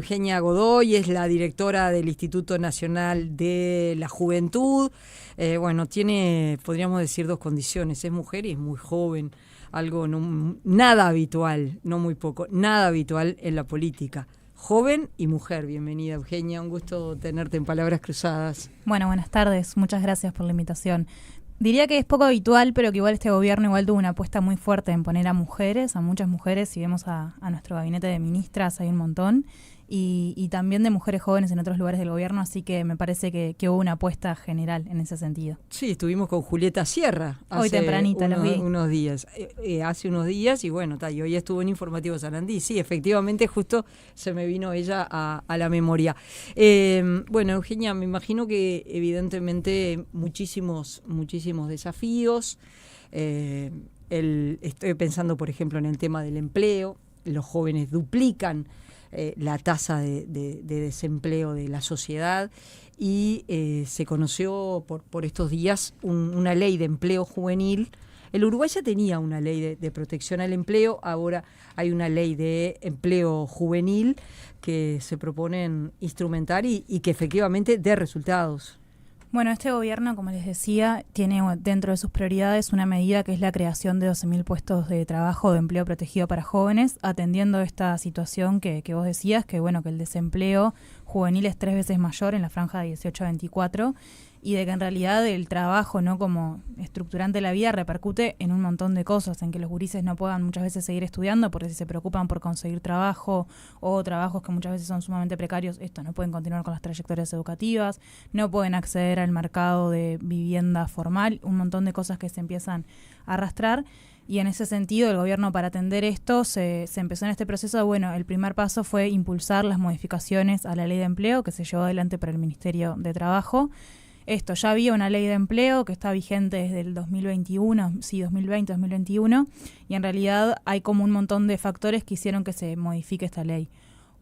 Eugenia Godoy es la directora del Instituto Nacional de la Juventud. Tiene, podríamos decir, dos condiciones. Es mujer y es muy joven. Algo nada habitual, no muy poco, nada habitual en la política. Joven y mujer. Bienvenida, Eugenia. Un gusto tenerte en Palabras Cruzadas. Bueno, buenas tardes. Muchas gracias por la invitación. Diría que es poco habitual, pero que igual este gobierno igual tuvo una apuesta muy fuerte en poner a mujeres, a muchas mujeres. Si vemos a nuestro gabinete de ministras, hay un montón. Y también de mujeres jóvenes en otros lugares del gobierno, así que me parece que hubo una apuesta general en ese sentido. Sí, estuvimos con Julieta Sierra hoy tempranita, unos días, hace unos días, y y hoy estuvo en Informativo Sarandí. Sí, efectivamente, justo se me vino ella a la memoria. Eugenia, me imagino que evidentemente muchísimos desafíos. Estoy pensando, por ejemplo, en el tema del empleo. Los jóvenes duplican la tasa de desempleo de la sociedad y se conoció por estos días una ley de empleo juvenil. El Uruguay ya tenía una ley de protección al empleo, ahora hay una ley de empleo juvenil que se proponen instrumentar y que efectivamente dé resultados. Bueno, este gobierno, como les decía, tiene dentro de sus prioridades una medida que es la creación de 12.000 puestos de trabajo de empleo protegido para jóvenes, atendiendo esta situación que vos decías, que el desempleo juvenil es 3 veces mayor en la franja de 18 a 24, y de que en realidad el trabajo, ¿no?, como estructurante de la vida, repercute en un montón de cosas, en que los gurises no puedan muchas veces seguir estudiando porque si se preocupan por conseguir trabajo o trabajos que muchas veces son sumamente precarios, no pueden continuar con las trayectorias educativas, no pueden acceder al mercado de vivienda formal, un montón de cosas que se empiezan a arrastrar. Y en ese sentido, el gobierno, para atender esto, se empezó en este proceso. El primer paso fue impulsar las modificaciones a la ley de empleo que se llevó adelante por el Ministerio de Trabajo. Ya había una ley de empleo que está vigente desde el 2021, 2020-2021, y en realidad hay como un montón de factores que hicieron que se modifique esta ley.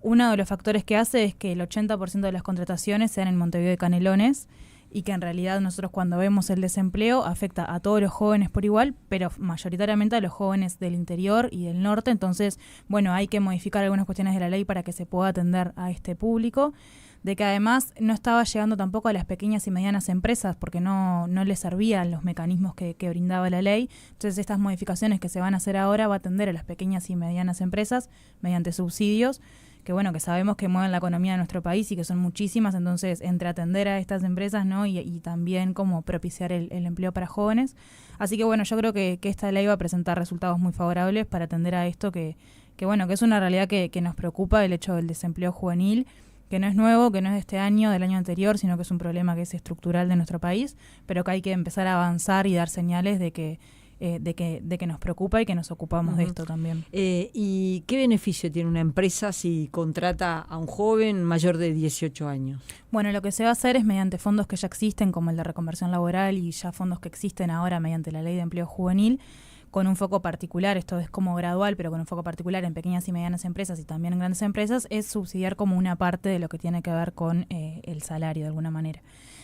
Uno de los factores que hace es que el 80% de las contrataciones sean en Montevideo y Canelones, y que en realidad nosotros cuando vemos el desempleo afecta a todos los jóvenes por igual, pero mayoritariamente a los jóvenes del interior y del norte. Entonces, hay que modificar algunas cuestiones de la ley para que se pueda atender a este público. De que además no estaba llegando tampoco a las pequeñas y medianas empresas porque no les servían los mecanismos que brindaba la ley. Entonces estas modificaciones que se van a hacer ahora va a atender a las pequeñas y medianas empresas mediante subsidios que sabemos que mueven la economía de nuestro país y que son muchísimas. Entonces, entre atender a estas empresas, ¿no?, y también como propiciar el empleo para jóvenes. Así que yo creo que esta ley va a presentar resultados muy favorables para atender a esto que es una realidad que nos preocupa, el hecho del desempleo juvenil, que no es nuevo, que no es de este año, del año anterior, sino que es un problema que es estructural de nuestro país, pero que hay que empezar a avanzar y dar señales de que nos preocupa y que nos ocupamos de esto también. ¿Y qué beneficio tiene una empresa si contrata a un joven mayor de 18 años? Lo que se va a hacer es mediante fondos que ya existen, como el de reconversión laboral y ya fondos que existen ahora mediante la ley de empleo juvenil, con un foco particular, esto es como gradual, pero con un foco particular en pequeñas y medianas empresas y también en grandes empresas, es subsidiar como una parte de lo que tiene que ver con el salario de alguna manera.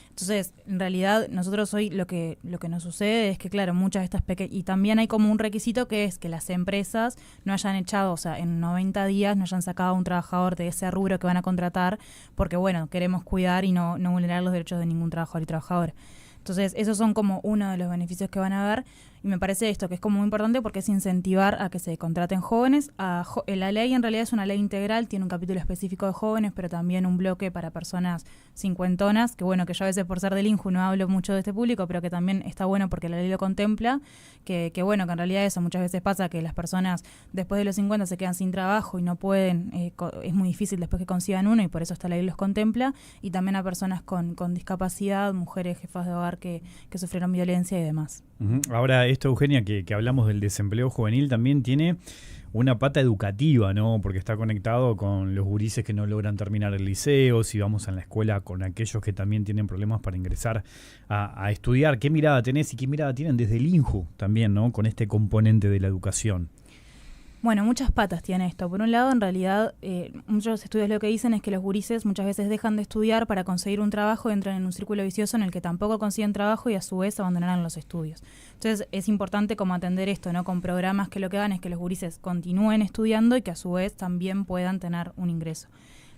Entonces, en realidad, nosotros hoy lo que nos sucede es que, claro, muchas de estas y también hay como un requisito que es que las empresas no hayan echado, en 90 días no hayan sacado a un trabajador de ese rubro que van a contratar, porque, queremos cuidar y no vulnerar los derechos de ningún trabajador y trabajadora. Entonces, esos son como uno de los beneficios que van a haber, y me parece esto que es como muy importante porque es incentivar a que se contraten jóvenes. La ley en realidad es una ley integral, tiene un capítulo específico de jóvenes, pero también un bloque para personas cincuentonas, que yo a veces por ser del INJU no hablo mucho de este público, pero que también está bueno porque la ley lo contempla, que en realidad eso muchas veces pasa, que las personas después de los 50 se quedan sin trabajo y no pueden, es muy difícil después que consigan uno, y por eso esta ley los contempla, y también a personas con discapacidad, mujeres jefas de hogar que sufrieron violencia y demás. Ahora, esto, Eugenia, que hablamos del desempleo juvenil, también tiene una pata educativa, ¿no? Porque está conectado con los gurises que no logran terminar el liceo, si vamos a la escuela con aquellos que también tienen problemas para ingresar a estudiar. ¿Qué mirada tenés y qué mirada tienen desde el INJU también, ¿no?, con este componente de la educación? Muchas patas tiene esto. Por un lado, en realidad, muchos estudios lo que dicen es que los gurises muchas veces dejan de estudiar para conseguir un trabajo y entran en un círculo vicioso en el que tampoco consiguen trabajo y a su vez abandonarán los estudios. Entonces, es importante como atender esto, ¿no?, con programas que lo que hagan es que los gurises continúen estudiando y que a su vez también puedan tener un ingreso.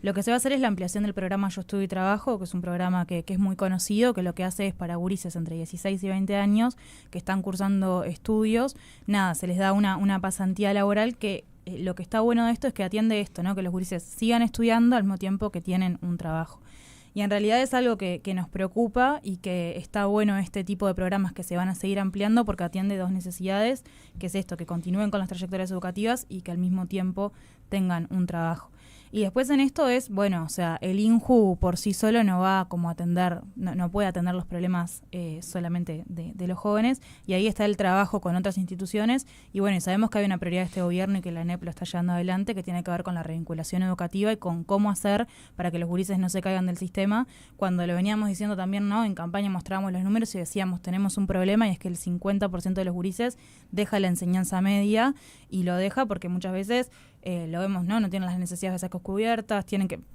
Lo que se va a hacer es la ampliación del programa Yo Estudio y Trabajo, que es un programa que es muy conocido, que lo que hace es para gurises entre 16 y 20 años que están cursando estudios, se les da una pasantía laboral que lo que está bueno de esto es que atiende esto, ¿no? Que los gurises sigan estudiando al mismo tiempo que tienen un trabajo. Y en realidad es algo que nos preocupa y que está bueno este tipo de programas que se van a seguir ampliando porque atiende dos necesidades, que es esto, que continúen con las trayectorias educativas y que al mismo tiempo tengan un trabajo. Y después en esto es, el INJU por sí solo no va como a atender, no puede atender los problemas solamente de los jóvenes, y ahí está el trabajo con otras instituciones, y sabemos que hay una prioridad de este gobierno y que la ANEP lo está llevando adelante, que tiene que ver con la revinculación educativa y con cómo hacer para que los gurises no se caigan del sistema. Cuando lo veníamos diciendo también, ¿no? En campaña mostrábamos los números y decíamos, tenemos un problema, y es que el 50% de los gurises deja la enseñanza media, y lo deja porque muchas veces lo vemos, no tienen las necesidades básicas cubiertas,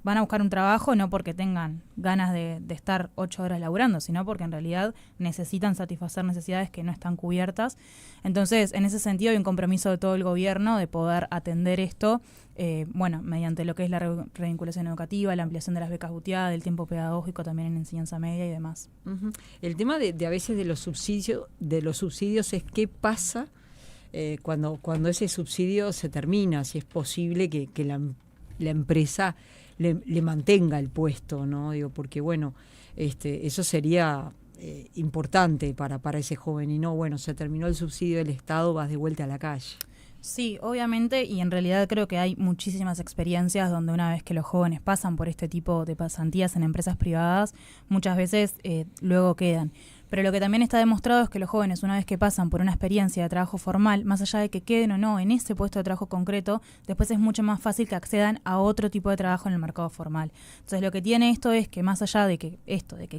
van a buscar un trabajo no porque tengan ganas de estar 8 horas laburando, sino porque en realidad necesitan satisfacer necesidades que no están cubiertas. Entonces, en ese sentido hay un compromiso de todo el gobierno de poder atender esto, mediante lo que es la revinculación educativa, la ampliación de las becas UTIA, del tiempo pedagógico también en enseñanza media y demás. Uh-huh. El tema de a veces de los subsidios es qué pasa cuando ese subsidio se termina, si es posible que la empresa le mantenga el puesto, ¿no? Porque eso sería importante para ese joven, y no, se terminó el subsidio del Estado, vas de vuelta a la calle. Sí, obviamente, y en realidad creo que hay muchísimas experiencias donde una vez que los jóvenes pasan por este tipo de pasantías en empresas privadas, muchas veces luego quedan. Pero lo que también está demostrado es que los jóvenes, una vez que pasan por una experiencia de trabajo formal, más allá de que queden o no en ese puesto de trabajo concreto, después es mucho más fácil que accedan a otro tipo de trabajo en el mercado formal. Entonces, lo que tiene esto es que más allá de que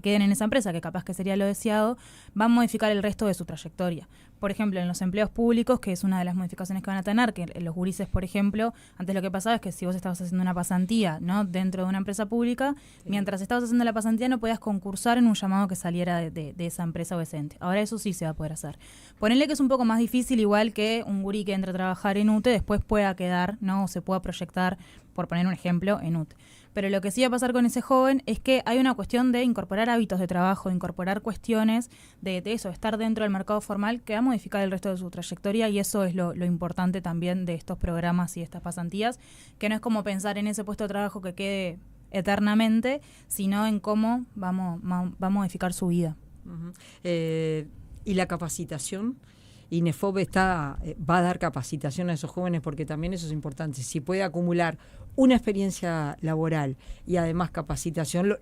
queden en esa empresa, que capaz que sería lo deseado, va a modificar el resto de su trayectoria. Por ejemplo, en los empleos públicos, que es una de las modificaciones que van a tener, que en los gurises, por ejemplo, antes lo que pasaba es que si vos estabas haciendo una pasantía, ¿no?, dentro de una empresa pública, mientras estabas haciendo la pasantía no podías concursar en un llamado que saliera de esa empresa o ese ente. Ahora eso sí se va a poder hacer. Ponele que es un poco más difícil, igual que un gurí que entra a trabajar en UTE después pueda quedar, ¿no?, o se pueda proyectar, por poner un ejemplo, en UTE. Pero lo que sí va a pasar con ese joven es que hay una cuestión de incorporar hábitos de trabajo, de incorporar cuestiones de eso, de estar dentro del mercado formal, que va a modificar el resto de su trayectoria, y eso es lo importante también de estos programas y estas pasantías, que no es como pensar en ese puesto de trabajo que quede eternamente, sino en cómo va a modificar su vida. Uh-huh. ¿Y la capacitación? INEFOP va a dar capacitación a esos jóvenes, porque también eso es importante. Si puede acumular una experiencia laboral y además capacitación,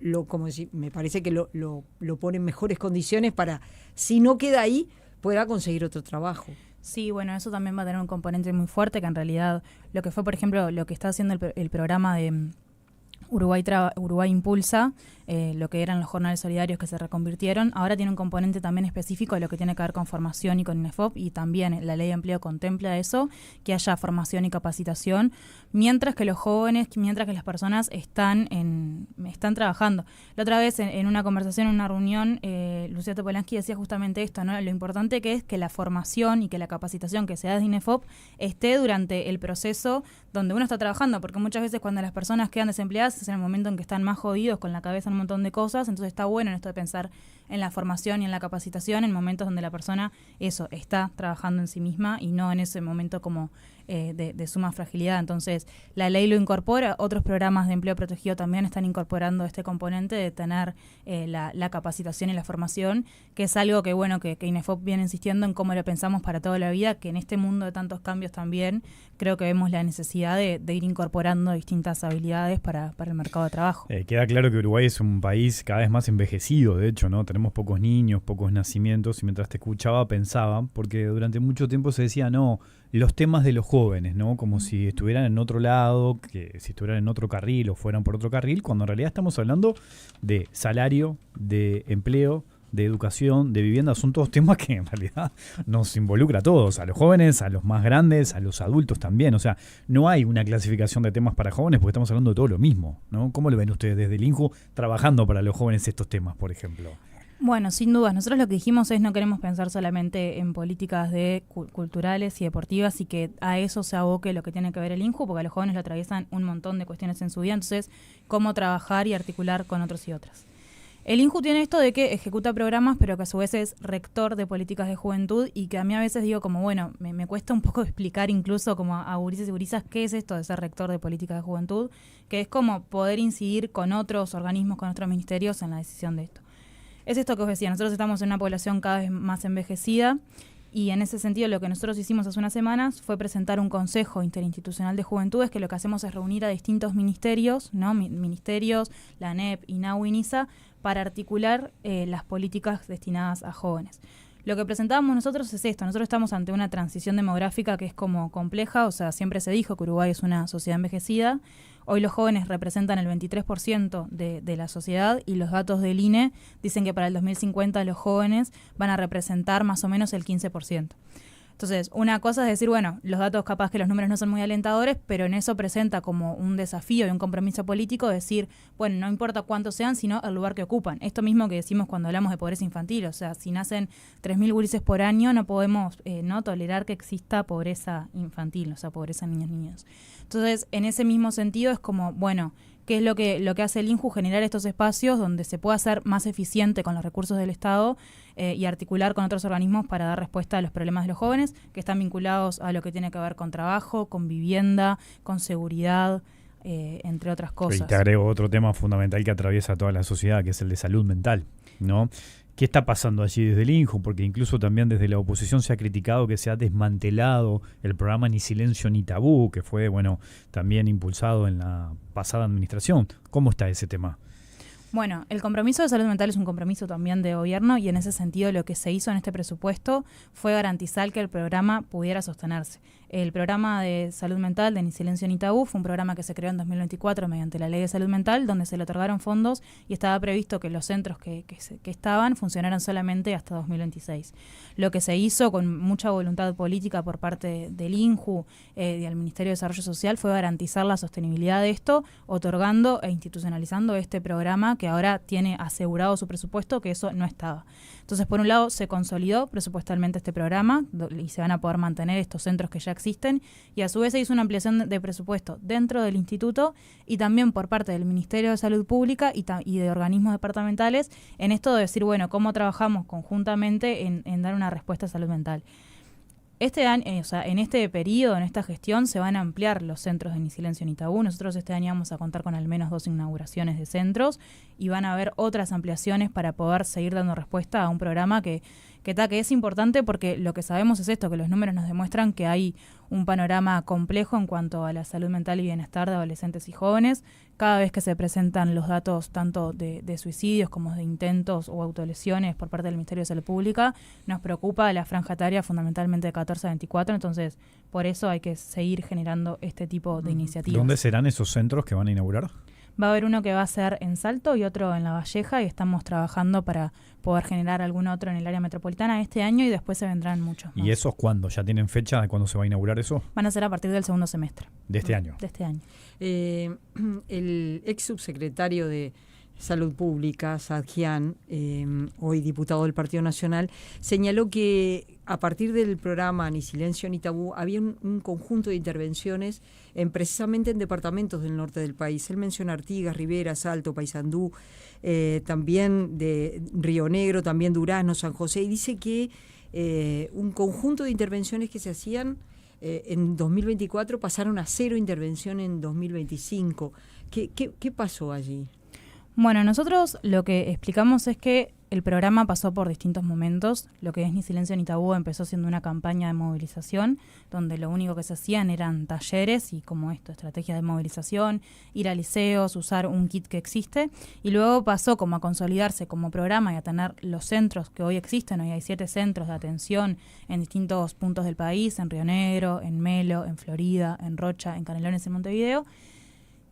me parece que lo pone en mejores condiciones para, si no queda ahí, pueda conseguir otro trabajo. Sí, eso también va a tener un componente muy fuerte, que en realidad lo que fue, por ejemplo, lo que está haciendo el programa de Uruguay Impulsa, lo que eran los jornales solidarios que se reconvirtieron, ahora tiene un componente también específico de lo que tiene que ver con formación y con INEFOP, y también la ley de empleo contempla eso, que haya formación y capacitación, mientras que los jóvenes, mientras que las personas están trabajando. La otra vez en una conversación, en una reunión, Lucía Topolansky decía justamente esto, ¿no? Lo importante que es que la formación y que la capacitación que se da desde INEFOP esté durante el proceso donde uno está trabajando, porque muchas veces cuando las personas quedan desempleadas es en el momento en que están más jodidos, con la cabeza en un montón de cosas. Entonces está bueno en esto de pensar en la formación y en la capacitación en momentos donde la persona está trabajando en sí misma y no en ese momento como de suma fragilidad. Entonces la ley lo incorpora, otros programas de empleo protegido también están incorporando este componente de tener la capacitación y la formación, que es algo que que INEFOP viene insistiendo en cómo lo pensamos para toda la vida, que en este mundo de tantos cambios también creo que vemos la necesidad de ir incorporando distintas habilidades para el mercado de trabajo. Queda claro que Uruguay es un país cada vez más envejecido, de hecho, ¿no? Tenemos pocos niños, pocos nacimientos, y mientras te escuchaba pensaba, porque durante mucho tiempo se decía, no, los temas de los jóvenes, ¿no? Como si estuvieran en otro lado, que si estuvieran en otro carril o fueran por otro carril, cuando en realidad estamos hablando de salario, de empleo, de educación, de vivienda. Son todos temas que en realidad nos involucra a todos, a los jóvenes, a los más grandes, a los adultos también. O sea, no hay una clasificación de temas para jóvenes porque estamos hablando de todo lo mismo, ¿no? ¿Cómo lo ven ustedes desde el INJU trabajando para los jóvenes estos temas, por ejemplo? Bueno, sin dudas. Nosotros lo que dijimos es no queremos pensar solamente en políticas de culturales y deportivas y que a eso se aboque lo que tiene que ver el INJU, porque a los jóvenes le atraviesan un montón de cuestiones en su vida. Entonces, cómo trabajar y articular con otros y otras. El INJU tiene esto de que ejecuta programas, pero que a su vez es rector de políticas de juventud y que a mí a veces digo como, bueno, me cuesta un poco explicar incluso como a gurises y gurisas qué es esto de ser rector de políticas de juventud, que es como poder incidir con otros organismos, con otros ministerios en la decisión de esto. Es esto que os decía, nosotros estamos en una población cada vez más envejecida y en ese sentido lo que nosotros hicimos hace unas semanas fue presentar un Consejo Interinstitucional de Juventudes que lo que hacemos es reunir a distintos ministerios, ¿no? Ministerios, la ANEP, INAU y NISA, para articular las políticas destinadas a jóvenes. Lo que presentábamos nosotros es esto, nosotros estamos ante una transición demográfica que es como compleja, o sea, siempre se dijo que Uruguay es una sociedad envejecida. Hoy los jóvenes representan el 23% de la sociedad y los datos del INE dicen que para el 2050 los jóvenes van a representar más o menos el 15%. Entonces, una cosa es decir, bueno, los datos capaz que los números no son muy alentadores, pero en eso presenta como un desafío y un compromiso político decir, bueno, no importa cuántos sean, sino el lugar que ocupan. Esto mismo que decimos cuando hablamos de pobreza infantil, o sea, si nacen 3.000 gurises por año, no podemos no tolerar que exista pobreza infantil, o sea, pobreza en niños. Entonces, en ese mismo sentido es como, bueno, ¿qué es lo que hace el INJU? Generar estos espacios donde se pueda ser más eficiente con los recursos del Estado y articular con otros organismos para dar respuesta a los problemas de los jóvenes que están vinculados a lo que tiene que ver con trabajo, con vivienda, con seguridad, entre otras cosas. Y te agrego otro tema fundamental que atraviesa toda la sociedad, que es el de salud mental, ¿no? ¿Qué está pasando allí desde el INJU? Porque incluso también desde la oposición se ha criticado que se ha desmantelado el programa Ni Silencio Ni Tabú, que fue, bueno, también impulsado en la pasada administración. ¿Cómo está ese tema? Bueno, el compromiso de salud mental es un compromiso también de gobierno y en ese sentido lo que se hizo en este presupuesto fue garantizar que el programa pudiera sostenerse. El programa de salud mental de Ni Silencio Ni Tabú fue un programa que se creó en 2024 mediante la Ley de Salud Mental, donde se le otorgaron fondos y estaba previsto que los centros que estaban funcionaran solamente hasta 2026. Lo que se hizo con mucha voluntad política por parte del INJU y del Ministerio de Desarrollo Social fue garantizar la sostenibilidad de esto, otorgando e institucionalizando este programa que ahora tiene asegurado su presupuesto, que eso no estaba. Entonces, por un lado, se consolidó presupuestalmente este programa y se van a poder mantener estos centros que ya existen y a su vez se hizo una ampliación de presupuesto dentro del instituto y también por parte del Ministerio de Salud Pública y de organismos departamentales en esto de decir, bueno, cómo trabajamos conjuntamente en dar una respuesta a salud mental. Este año, en este periodo, en esta gestión, se van a ampliar los centros de Ni Silencio Ni Tabú. Nosotros este año vamos a contar con al menos 2 inauguraciones de centros y van a haber otras ampliaciones para poder seguir dando respuesta a un programa que es importante porque lo que sabemos es esto, que los números nos demuestran que hay un panorama complejo en cuanto a la salud mental y bienestar de adolescentes y jóvenes. Cada vez que se presentan los datos tanto de suicidios como de intentos o autolesiones por parte del Ministerio de Salud Pública, nos preocupa la franja etaria fundamentalmente de 14 a 24, entonces por eso hay que seguir generando este tipo de iniciativas. ¿Dónde serán esos centros que van a inaugurar? Va a haber uno que va a ser en Salto y otro en La Valleja y estamos trabajando para poder generar algún otro en el área metropolitana este año y después se vendrán muchos más. ¿Y esos cuándo? ¿Ya tienen fecha de cuándo se va a inaugurar eso? Van a ser a partir del segundo semestre. ¿De este año? De este año. El ex subsecretario de Salud Pública, Sadjian, hoy diputado del Partido Nacional, señaló que a partir del programa Ni Silencio Ni Tabú había un conjunto de intervenciones precisamente en departamentos del norte del país. Él menciona Artigas, Rivera, Salto, Paysandú, también de Río Negro, también Durazno, San José, y dice que un conjunto de intervenciones que se hacían en 2024 pasaron a 0 intervención en 2025. ¿Qué pasó allí? Bueno, nosotros lo que explicamos es que el programa pasó por distintos momentos. Lo que es Ni Silencio Ni Tabú empezó siendo una campaña de movilización, donde lo único que se hacían eran talleres y como esto, estrategias de movilización, ir a liceos, usar un kit que existe, y luego pasó como a consolidarse como programa y a tener los centros que hoy existen. Hoy hay 7 centros de atención en distintos puntos del país, en Río Negro, en Melo, en Florida, en Rocha, en Canelones, en Montevideo,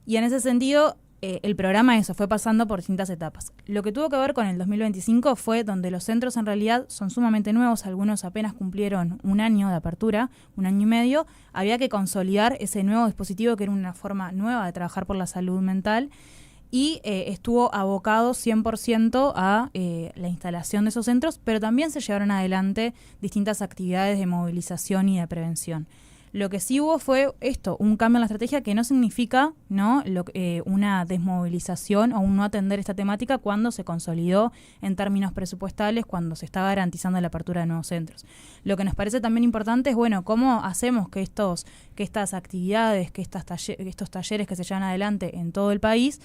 y en ese sentido el programa fue pasando por distintas etapas. Lo que tuvo que ver con el 2025 fue donde los centros en realidad son sumamente nuevos, algunos apenas cumplieron 1 año de apertura, 1 año y medio, había que consolidar ese nuevo dispositivo que era una forma nueva de trabajar por la salud mental y estuvo abocado 100% a la instalación de esos centros, pero también se llevaron adelante distintas actividades de movilización y de prevención. Lo que sí hubo fue un cambio en la estrategia que no significa, ¿no?, una desmovilización o un no atender esta temática cuando se consolidó en términos presupuestales, cuando se está garantizando la apertura de nuevos centros. Lo que nos parece también importante es, bueno, cómo hacemos que estas actividades, que estos talleres que se llevan adelante en todo el país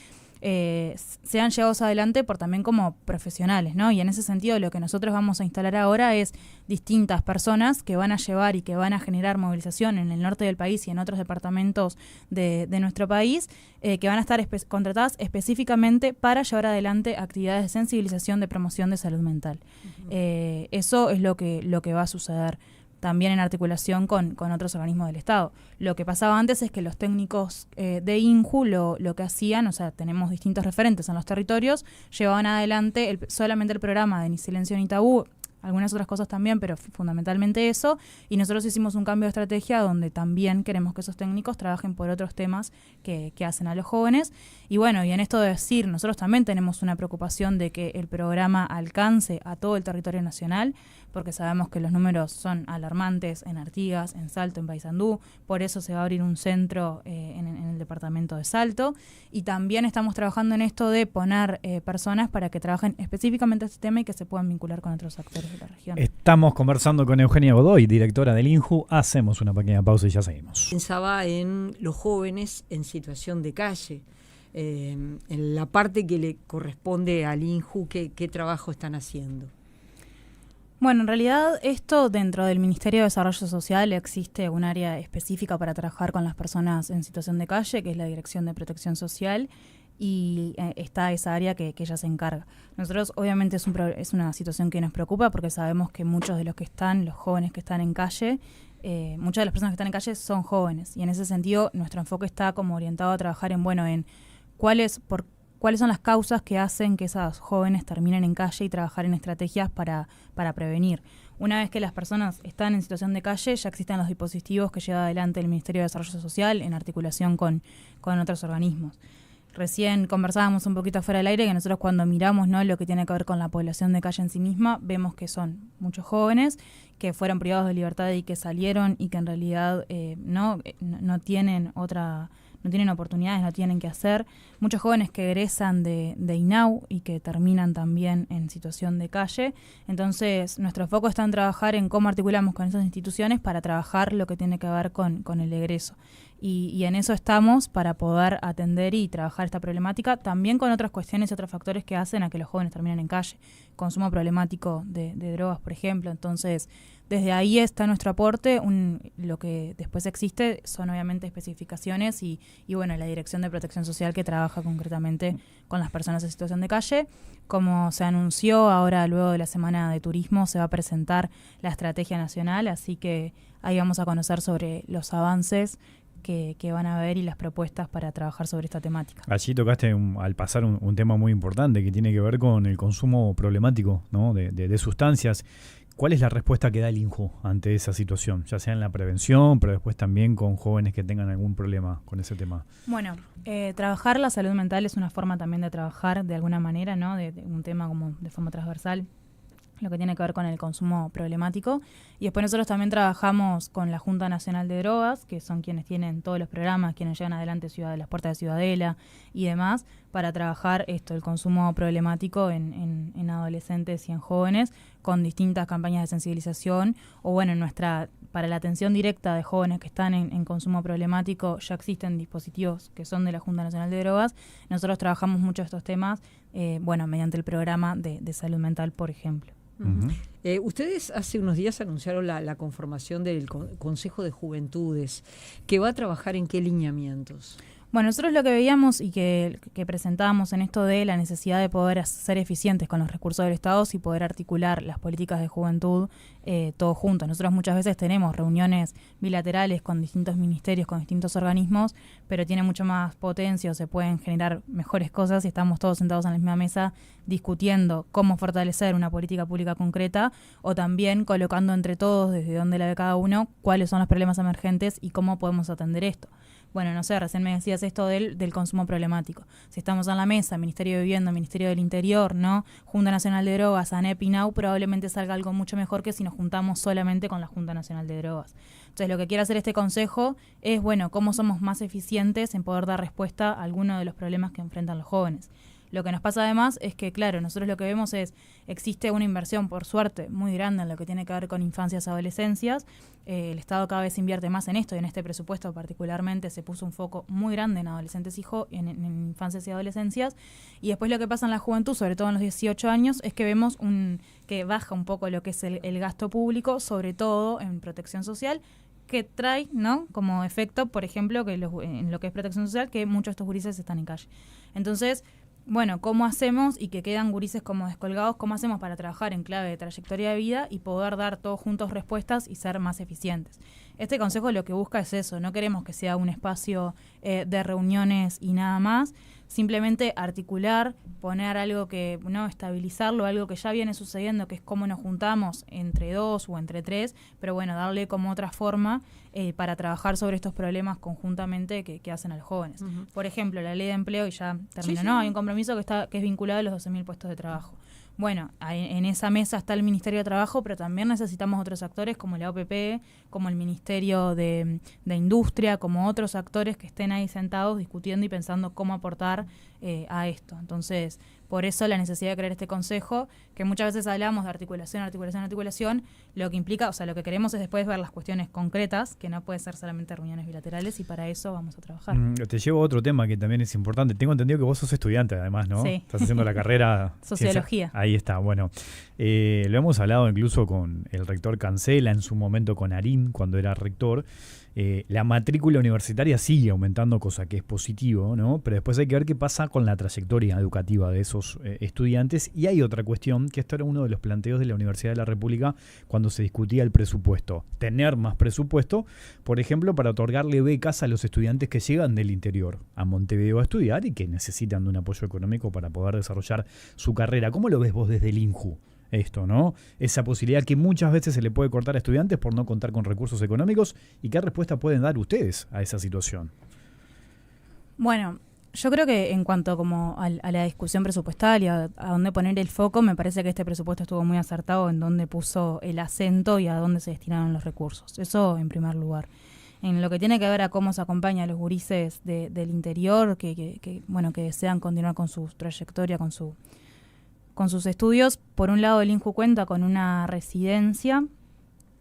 sean llevados adelante también como profesionales, ¿no? Y en ese sentido lo que nosotros vamos a instalar ahora es distintas personas que van a llevar y que van a generar movilización en el norte del país y en otros departamentos de nuestro país, que van a estar contratadas específicamente para llevar adelante actividades de sensibilización, de promoción de salud mental. Uh-huh. Eso es lo que va a suceder también en articulación con otros organismos del Estado. Lo que pasaba antes es que los técnicos de INJU lo que hacían, o sea, tenemos distintos referentes en los territorios, llevaban adelante solamente el programa de Ni Silencio ni Tabú, algunas otras cosas también, pero fundamentalmente eso, y nosotros hicimos un cambio de estrategia donde también queremos que esos técnicos trabajen por otros temas que hacen a los jóvenes. Y bueno, y en esto de decir, nosotros también tenemos una preocupación de que el programa alcance a todo el territorio nacional, porque sabemos que los números son alarmantes en Artigas, en Salto, en Paysandú, por eso se va a abrir un centro en el departamento de Salto, y también estamos trabajando en esto de poner personas para que trabajen específicamente este tema y que se puedan vincular con otros actores de la región. Estamos conversando con Eugenia Godoy, directora del INJU. Hacemos una pequeña pausa y ya seguimos. Pensaba en los jóvenes en situación de calle, en la parte que le corresponde al INJU, ¿qué trabajo están haciendo? Bueno, en realidad esto dentro del Ministerio de Desarrollo Social existe un área específica para trabajar con las personas en situación de calle, que es la Dirección de Protección Social, y está esa área que ella se encarga. Nosotros obviamente es una situación que nos preocupa porque sabemos que muchos de los jóvenes que están en calle, muchas de las personas que están en calle son jóvenes, y en ese sentido nuestro enfoque está como orientado a trabajar en cuáles son las causas que hacen que esos jóvenes terminen en calle y trabajar en estrategias para prevenir. Una vez que las personas están en situación de calle, ya existen los dispositivos que lleva adelante el Ministerio de Desarrollo Social en articulación con otros organismos. Recién conversábamos un poquito fuera del aire que nosotros cuando miramos, ¿no?, lo que tiene que ver con la población de calle en sí misma, vemos que son muchos jóvenes que fueron privados de libertad y que salieron y que en realidad no tienen oportunidades, no tienen qué hacer. Muchos jóvenes que egresan de INAU y que terminan también en situación de calle. Entonces, nuestro foco está en trabajar en cómo articulamos con esas instituciones para trabajar lo que tiene que ver con el egreso. Y en eso estamos para poder atender y trabajar esta problemática, también con otras cuestiones y otros factores que hacen a que los jóvenes terminen en calle. Consumo problemático de drogas, por ejemplo. Entonces, desde ahí está nuestro aporte. Lo que después existe son obviamente especificaciones y bueno, la Dirección de Protección Social que trabaja concretamente con las personas en situación de calle. Como se anunció, ahora luego de la Semana de Turismo se va a presentar la Estrategia Nacional, así que ahí vamos a conocer sobre los avances que van a ver y las propuestas para trabajar sobre esta temática. Allí tocaste al pasar un tema muy importante que tiene que ver con el consumo problemático, ¿no?, de sustancias. ¿Cuál es la respuesta que da el INJU ante esa situación? Ya sea en la prevención, pero después también con jóvenes que tengan algún problema con ese tema. Bueno, trabajar la salud mental es una forma también de trabajar de alguna manera, ¿no?, de un tema como de forma transversal, lo que tiene que ver con el consumo problemático. Y después nosotros también trabajamos con la Junta Nacional de Drogas, que son quienes tienen todos los programas, quienes llevan adelante las puertas de Ciudadela y demás, para trabajar el consumo problemático en adolescentes y en jóvenes, con distintas campañas de sensibilización, o bueno, para la atención directa de jóvenes que están en consumo problemático ya existen dispositivos que son de la Junta Nacional de Drogas. Nosotros trabajamos mucho estos temas, mediante el programa de salud mental, por ejemplo. Uh-huh. Ustedes hace unos días anunciaron la conformación del Consejo de Juventudes, que va a trabajar en qué lineamientos. Bueno, nosotros lo que veíamos y que presentábamos en esto de la necesidad de poder ser eficientes con los recursos del Estado y poder articular las políticas de juventud todos juntos. Nosotros muchas veces tenemos reuniones bilaterales con distintos ministerios, con distintos organismos, pero tiene mucho más potencia o se pueden generar mejores cosas si estamos todos sentados en la misma mesa discutiendo cómo fortalecer una política pública concreta, o también colocando entre todos, desde donde la ve cada uno, cuáles son los problemas emergentes y cómo podemos atender esto. bueno, no sé, recién me decías esto del consumo problemático. Si estamos en la mesa, Ministerio de Vivienda, Ministerio del Interior, ¿no? Junta Nacional de Drogas, ANEP y NAU, probablemente salga algo mucho mejor que si nos juntamos solamente con la Junta Nacional de Drogas. Entonces, lo que quiere hacer este consejo es, bueno, cómo somos más eficientes en poder dar respuesta a alguno de los problemas que enfrentan los jóvenes. Lo que nos pasa además es que, claro, nosotros lo que vemos existe una inversión, por suerte, muy grande en lo que tiene que ver con infancias y adolescencias. El Estado cada vez invierte más en esto y en este presupuesto particularmente se puso un foco muy grande en adolescentes en infancias y adolescencias. Y después lo que pasa en la juventud, sobre todo en los 18 años, es que vemos que baja un poco lo que es el gasto público, sobre todo en protección social, que trae, ¿no?, como efecto, por ejemplo, que en lo que es protección social, que muchos de estos gurises están en calle. Entonces, bueno, ¿cómo hacemos? Y que quedan gurises como descolgados, ¿cómo hacemos para trabajar en clave de trayectoria de vida y poder dar todos juntos respuestas y ser más eficientes? Este consejo lo que busca es eso, no queremos que sea un espacio de reuniones y nada más, simplemente articular, poner algo que, no, estabilizarlo, algo que ya viene sucediendo, que es cómo nos juntamos entre 2 o entre 3, pero bueno, darle como otra forma para trabajar sobre estos problemas conjuntamente que hacen a los jóvenes. Uh-huh. Por ejemplo, la ley de empleo, y ya termino, sí, ¿no? Hay un compromiso que es vinculado a los 12.000 puestos de trabajo. Bueno, en esa mesa está el Ministerio de Trabajo, pero también necesitamos otros actores como la OPP, como el Ministerio de Industria, como otros actores que estén ahí sentados discutiendo y pensando cómo aportar a esto. Entonces, por eso la necesidad de crear este consejo, que muchas veces hablamos de articulación, lo que implica, o sea, lo que queremos es después ver las cuestiones concretas, que no puede ser solamente reuniones bilaterales, y para eso vamos a trabajar. Te llevo a otro tema que también es importante. Tengo entendido que vos sos estudiante, además, ¿no? Sí. Estás haciendo la carrera... Sociología. Ahí está, bueno. Lo hemos hablado incluso con el rector Cancela, en su momento con Arín, cuando era rector. La matrícula universitaria sigue aumentando, cosa que es positivo, ¿no? Pero después hay que ver qué pasa con la trayectoria educativa de esos estudiantes. Y hay otra cuestión, que esto era uno de los planteos de la Universidad de la República cuando se discutía el presupuesto. Tener más presupuesto, por ejemplo, para otorgarle becas a los estudiantes que llegan del interior a Montevideo a estudiar y que necesitan de un apoyo económico para poder desarrollar su carrera. ¿Cómo lo ves vos desde el INJU? Esto, ¿no? Esa posibilidad que muchas veces se le puede cortar a estudiantes por no contar con recursos económicos, y qué respuesta pueden dar ustedes a esa situación. Bueno, yo creo que en cuanto como a la discusión presupuestal y a dónde poner el foco, me parece que este presupuesto estuvo muy acertado en dónde puso el acento y a dónde se destinaron los recursos. Eso en primer lugar. En lo que tiene que ver a cómo se acompaña a los gurises del interior que desean continuar con su trayectoria, con sus estudios, por un lado el INJU cuenta con una residencia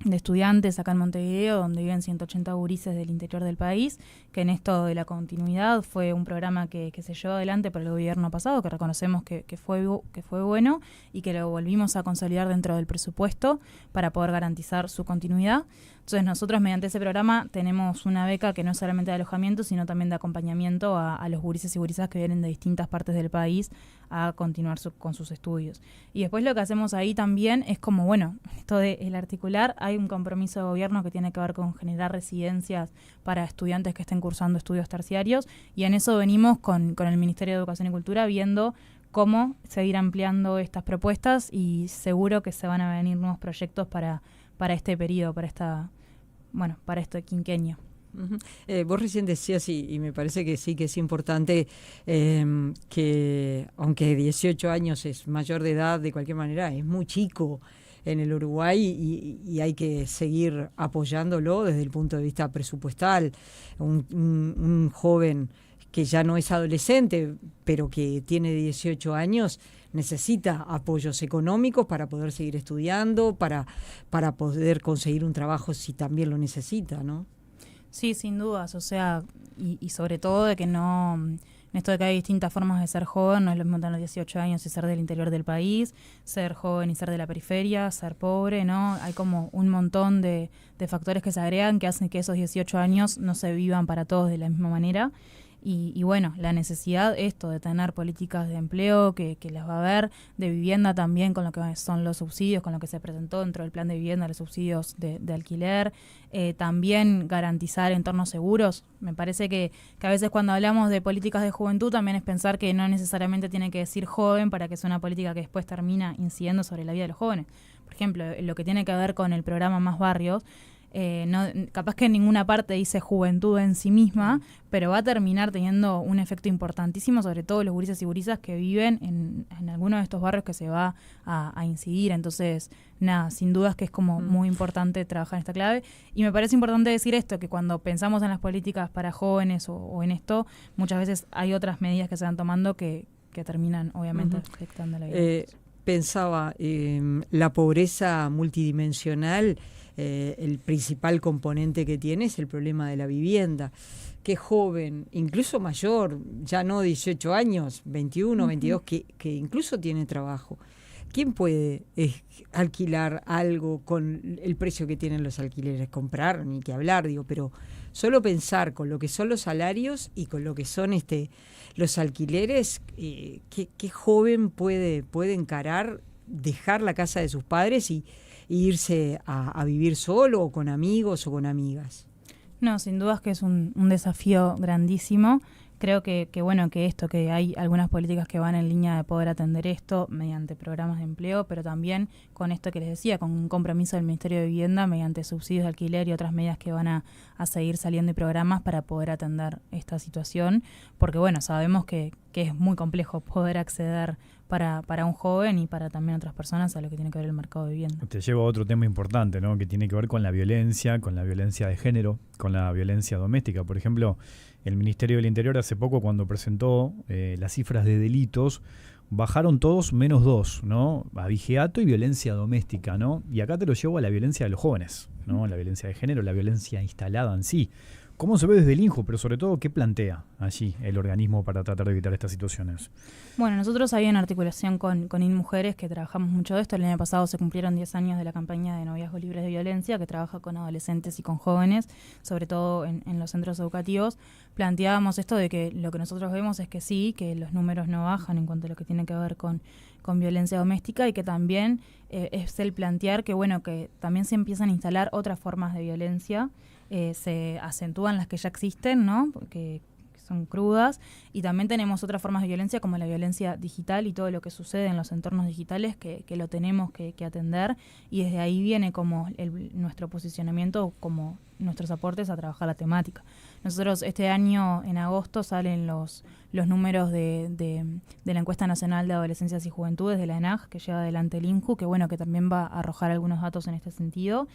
de estudiantes acá en Montevideo, donde viven 180 gurises del interior del país, que en esto de la continuidad fue un programa que se llevó adelante por el gobierno pasado, que reconocemos que fue bueno y que lo volvimos a consolidar dentro del presupuesto para poder garantizar su continuidad. Entonces nosotros mediante ese programa tenemos una beca que no es solamente de alojamiento, sino también de acompañamiento a los gurises y gurisas que vienen de distintas partes del país a continuar con sus estudios. Y después lo que hacemos ahí también es como, bueno, esto de el articular, hay un compromiso de gobierno que tiene que ver con generar residencias para estudiantes que estén cursando estudios terciarios, y en eso venimos con el Ministerio de Educación y Cultura viendo cómo seguir ampliando estas propuestas, y seguro que se van a venir nuevos proyectos para este periodo, para este quinquenio. Uh-huh. Vos recién decías, y me parece que sí que es importante, que aunque 18 años es mayor de edad, de cualquier manera es muy chico en el Uruguay, y hay que seguir apoyándolo desde el punto de vista presupuestal. Un joven que ya no es adolescente, pero que tiene 18 años, necesita apoyos económicos para poder seguir estudiando, para poder conseguir un trabajo si también lo necesita, ¿no? Sí, sin dudas, o sea, y sobre todo de que no, en esto de que hay distintas formas de ser joven, no es lo mismo tener 18 años y ser del interior del país, ser joven y ser de la periferia, ser pobre, ¿no? Hay como un montón de factores que se agregan que hacen que esos 18 años no se vivan para todos de la misma manera. Y bueno, la necesidad esto de tener políticas de empleo que las va a haber, de vivienda también, con lo que son los subsidios, con lo que se presentó dentro del plan de vivienda, los subsidios de alquiler, también garantizar entornos seguros. Me parece que a veces cuando hablamos de políticas de juventud también es pensar que no necesariamente tiene que decir joven para que sea una política que después termina incidiendo sobre la vida de los jóvenes. Por ejemplo, lo que tiene que ver con el programa Más Barrios, capaz que en ninguna parte dice juventud en sí misma, pero va a terminar teniendo un efecto importantísimo, sobre todo los gurises y gurisas que viven en algunos de estos barrios que se va a incidir. Entonces, nada, sin dudas que es como muy importante trabajar en esta clave. Y me parece importante decir esto, que cuando pensamos en las políticas para jóvenes o en esto, muchas veces hay otras medidas que se van tomando que terminan, obviamente, afectando la vida. Pensaba, la pobreza multidimensional, el principal componente que tiene es el problema de la vivienda. Qué joven, incluso mayor, ya no 18 años, 21, 22, que incluso tiene trabajo. ¿Quién puede alquilar algo con el precio que tienen los alquileres? Comprar, ni que hablar, digo, pero solo pensar con lo que son los salarios y con lo que son los alquileres, ¿qué joven puede encarar, dejar la casa de sus padres y irse a vivir solo o con amigos o con amigas? No, sin dudas que es un desafío grandísimo. Creo que hay algunas políticas que van en línea de poder atender esto mediante programas de empleo, pero también con esto que les decía, con un compromiso del Ministerio de Vivienda mediante subsidios de alquiler y otras medidas que van a seguir saliendo y programas para poder atender esta situación, porque sabemos que es muy complejo poder acceder para un joven y para también otras personas a lo que tiene que ver el mercado de vivienda. Te llevo a otro tema importante, ¿no? Que tiene que ver con la violencia de género, con la violencia doméstica. Por ejemplo, el Ministerio del Interior hace poco, cuando presentó las cifras de delitos, bajaron todos menos 2, ¿no? Abigeato y violencia doméstica, ¿no? Y acá te lo llevo a la violencia de los jóvenes, ¿no? La violencia de género, la violencia instalada en sí. ¿Cómo se ve desde el INJU? Pero sobre todo, ¿qué plantea allí el organismo para tratar de evitar estas situaciones? Bueno, nosotros ahí en articulación con InMujeres, que trabajamos mucho de esto, el año pasado se cumplieron 10 años de la campaña de Noviazgos Libres de Violencia, que trabaja con adolescentes y con jóvenes, sobre todo en los centros educativos. Planteábamos esto de que lo que nosotros vemos es que sí, que los números no bajan en cuanto a lo que tiene que ver con violencia doméstica, y que también es el plantear que también se empiezan a instalar otras formas de violencia. Se acentúan las que ya existen, ¿no? Porque son crudas, y también tenemos otras formas de violencia como la violencia digital y todo lo que sucede en los entornos digitales que lo tenemos que atender, y desde ahí viene como nuestro posicionamiento, como nuestros aportes a trabajar la temática. Nosotros este año, en agosto, salen los números de la Encuesta Nacional de Adolescencias y Juventudes de la ENAG, que lleva adelante el INJU, que también va a arrojar algunos datos en este sentido,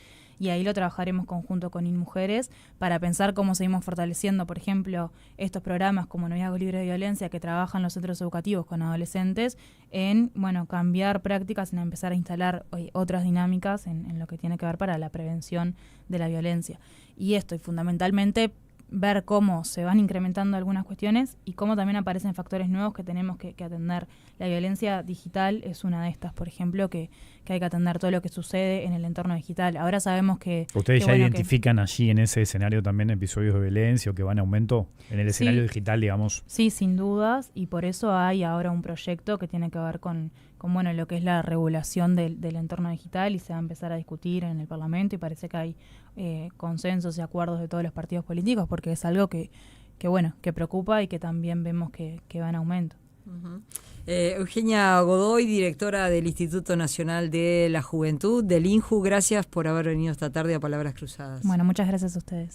y ahí lo trabajaremos conjunto con InMujeres para pensar cómo seguimos fortaleciendo, por ejemplo, estos programas como Noviazgos Libres de Violencia, que trabajan los centros educativos con adolescentes, en cambiar prácticas, en empezar a instalar otras dinámicas en lo que tiene que ver para la prevención de la violencia. Y esto, y fundamentalmente, ver cómo se van incrementando algunas cuestiones y cómo también aparecen factores nuevos que tenemos que atender. La violencia digital es una de estas, por ejemplo, que hay que atender todo lo que sucede en el entorno digital. Ahora sabemos que... ¿Ustedes ya identifican allí en ese escenario también episodios de violencia o que van a aumento en el escenario digital, digamos? Sí, sin dudas, y por eso hay ahora un proyecto que tiene que ver con lo que es la regulación del entorno digital, y se va a empezar a discutir en el Parlamento, y parece que hay consensos y acuerdos de todos los partidos políticos, porque es algo que preocupa y que también vemos que va en aumento. Uh-huh. Eugenia Godoy, directora del Instituto Nacional de la Juventud, del INJU, gracias por haber venido esta tarde a Palabras Cruzadas. Bueno, muchas gracias a ustedes.